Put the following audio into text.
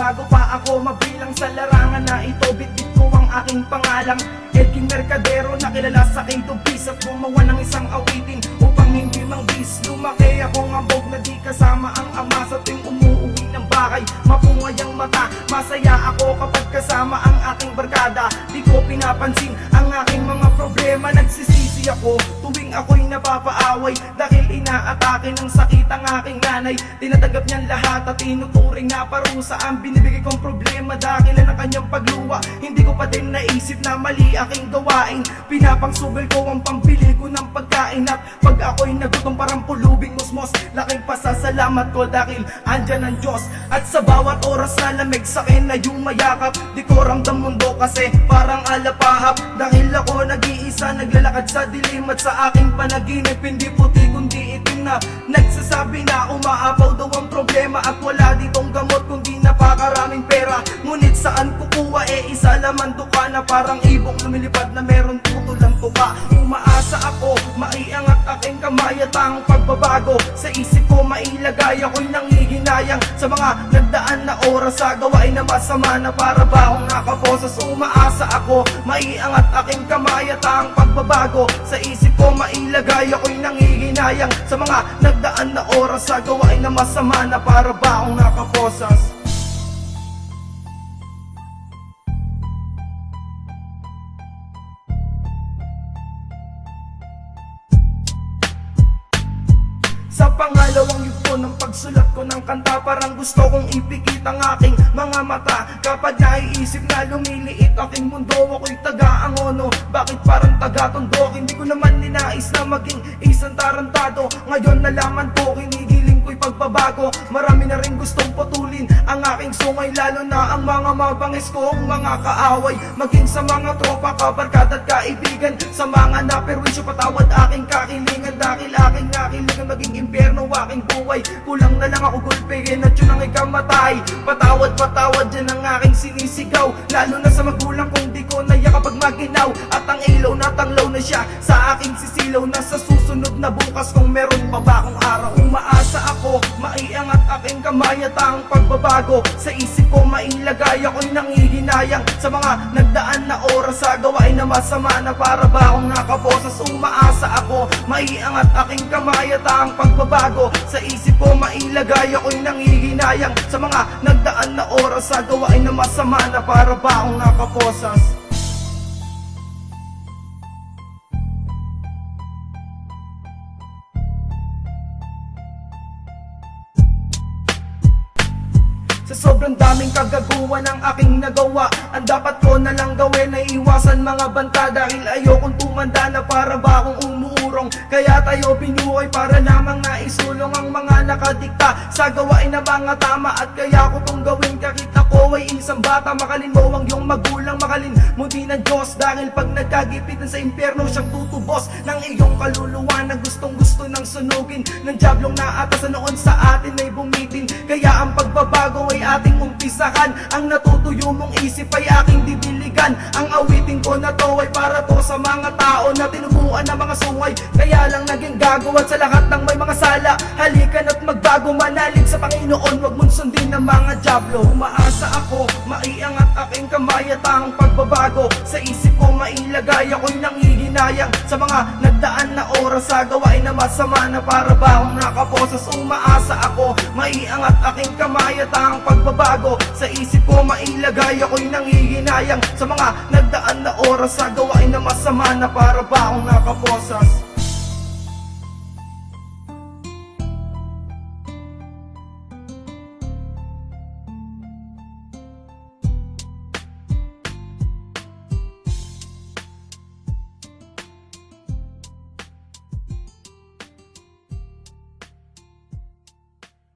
Bago pa ako mabilang sa larangan na ito, bitbit ko ang aking pangalang Edking Mercadero na kilala sa K2Bs at gumawa ng isang awitin upang hindi mangbis. Lumaki akong ambog na di kasama ang ama sa tuwing umuuwi ng bahay. Mapungay ang mata, masaya ako kapag kasama ang aking barkada. Di ko pinapansin ang aking mga problema, nagsisisi ako tuwing ako'y napapaaway dahil inaatake ng sakit ang aking nanay. Tinatanggap niyang lahat at tinuturing na parusa ang binibigay kong problema dahil ang kanyang pagluwa. Hindi ko pa din naisip na mali aking gawain. Pinapangsubel ko ang pambili ko ng pagkain at pag ako'y nagutom parang pulubing musmos. Laking pasasalamat ko dahil andyan ang Diyos. At sa bawat oras na lamig sa'kin na yung mayakap, di ko ramdam mundo kasi parang alapahap. Dahil ako nag-iisa naglalakad sa dilim at sa aking panaginip hindi puti kundi itim na nagsasabi na umaapaw daw ang problema at wala ditong gamot kundi napakaraming pera. Ngunit saan kukuha isa laman tuka na parang ibong lumilipad na meron tutulang tuka. Umaasa ako, maiangat aking kamay at ang pagbabago sa isip ko mailagay. Ako'y nangihinayang sa mga nagdaan na oras sa gawain na masama na para ba akong nakaposas. Umaasa ako, maiangat aking kamay at ang pagbabago sa isip ko mailagay. Ako'y nangihinayang sa mga nagdaan na oras sa gawain na masama na para ba akong nakaposas. Sa pangalawang yugto ng pagsulat ko ng kanta, parang gusto kong ipikit ang aking mga mata. Kapag naiisip na lumiliit aking mundo, ako'y taga-angono, bakit parang taga-tondo? Hindi ko naman ninais na maging isang tarantado. Ngayon nalaman ko, kinigiling ko'y pagbabago. Marami na rin gustong putulin ang aking sungay, lalo na ang mga mabangis kong mga kaaway. Maging sa mga tropa, kabarkada at kaibigan, sa mga naperwisyo patawad aking kakilingan. Dahil aking nakilingan maging impyerno aking buhay. Kulang na lang ako gulpigin at yun ang ikamatay. Patawad, patawad yan ang aking sinisigaw, lalo na sa magulang kong di ko naya kapag maginaw. At ang ilaw na tanglaw na siya sa aking sisilaw na sa susunod na bukas kung meron pa ba akong araw. Umaasa ako, maiangat aking kamay at ang pagbabago sa isip ko mailagay. Ako'y nangihinayang sa mga nagdaan na oras sa gawain na masama na para ba akong nakaposas. Umaasa ako, maiangat aking kamay at ang pagbabago sa isip ko mailagay. Ako'y nangihinayang sa mga nagdaan na oras sa gawain na masama na para ba akong nakaposas. Sa sobrang daming kagaguhan ng aking nagawa, ang dapat ko na lang gawin ay iwasan mga banta. Dahil ayokong tumanda na para ba akong umuurong. Kaya tayo binuhay para lamang naisulong ang mga nakadikta sa gawain na mga tama. At kaya ko tong gawin kahit ako ay isang bata. Makalin mo ang iyong magulang, makalin mo din ang Diyos. Dahil pag nagkagipitan sa impyerno siyang tutubos ng iyong kaluluwa na gustong gusto ng sunugin ng diablong na atasan noon sa atin ay bumitin. Kaya ang pagbabago ay ating umpisahan, ang natutuyo mong isip ay aking didiligan. Ang awitin ko na to ay para to sa mga tao na tinubuan ng mga sungay, kaya lang naging gago. At sa lahat ng may mga sala, halikan at magbago, manalig sa Panginoon, wag mong sundin ng mga diablo. Umaasa ako, maiangat aking kamay at ang pagbabago sa isip ko mailagay. Ako'y nangihinayang sa mga nagdaan na oras sa gawain na masama na para ba akong nakaposas. Umaasa ako, maiangat aking kamay at ang pagbabago sa isip ko mailagay. Ako'y nangihinayang sa mga nagdaan na oras sa gawain na masama na para ba akong nakaposas.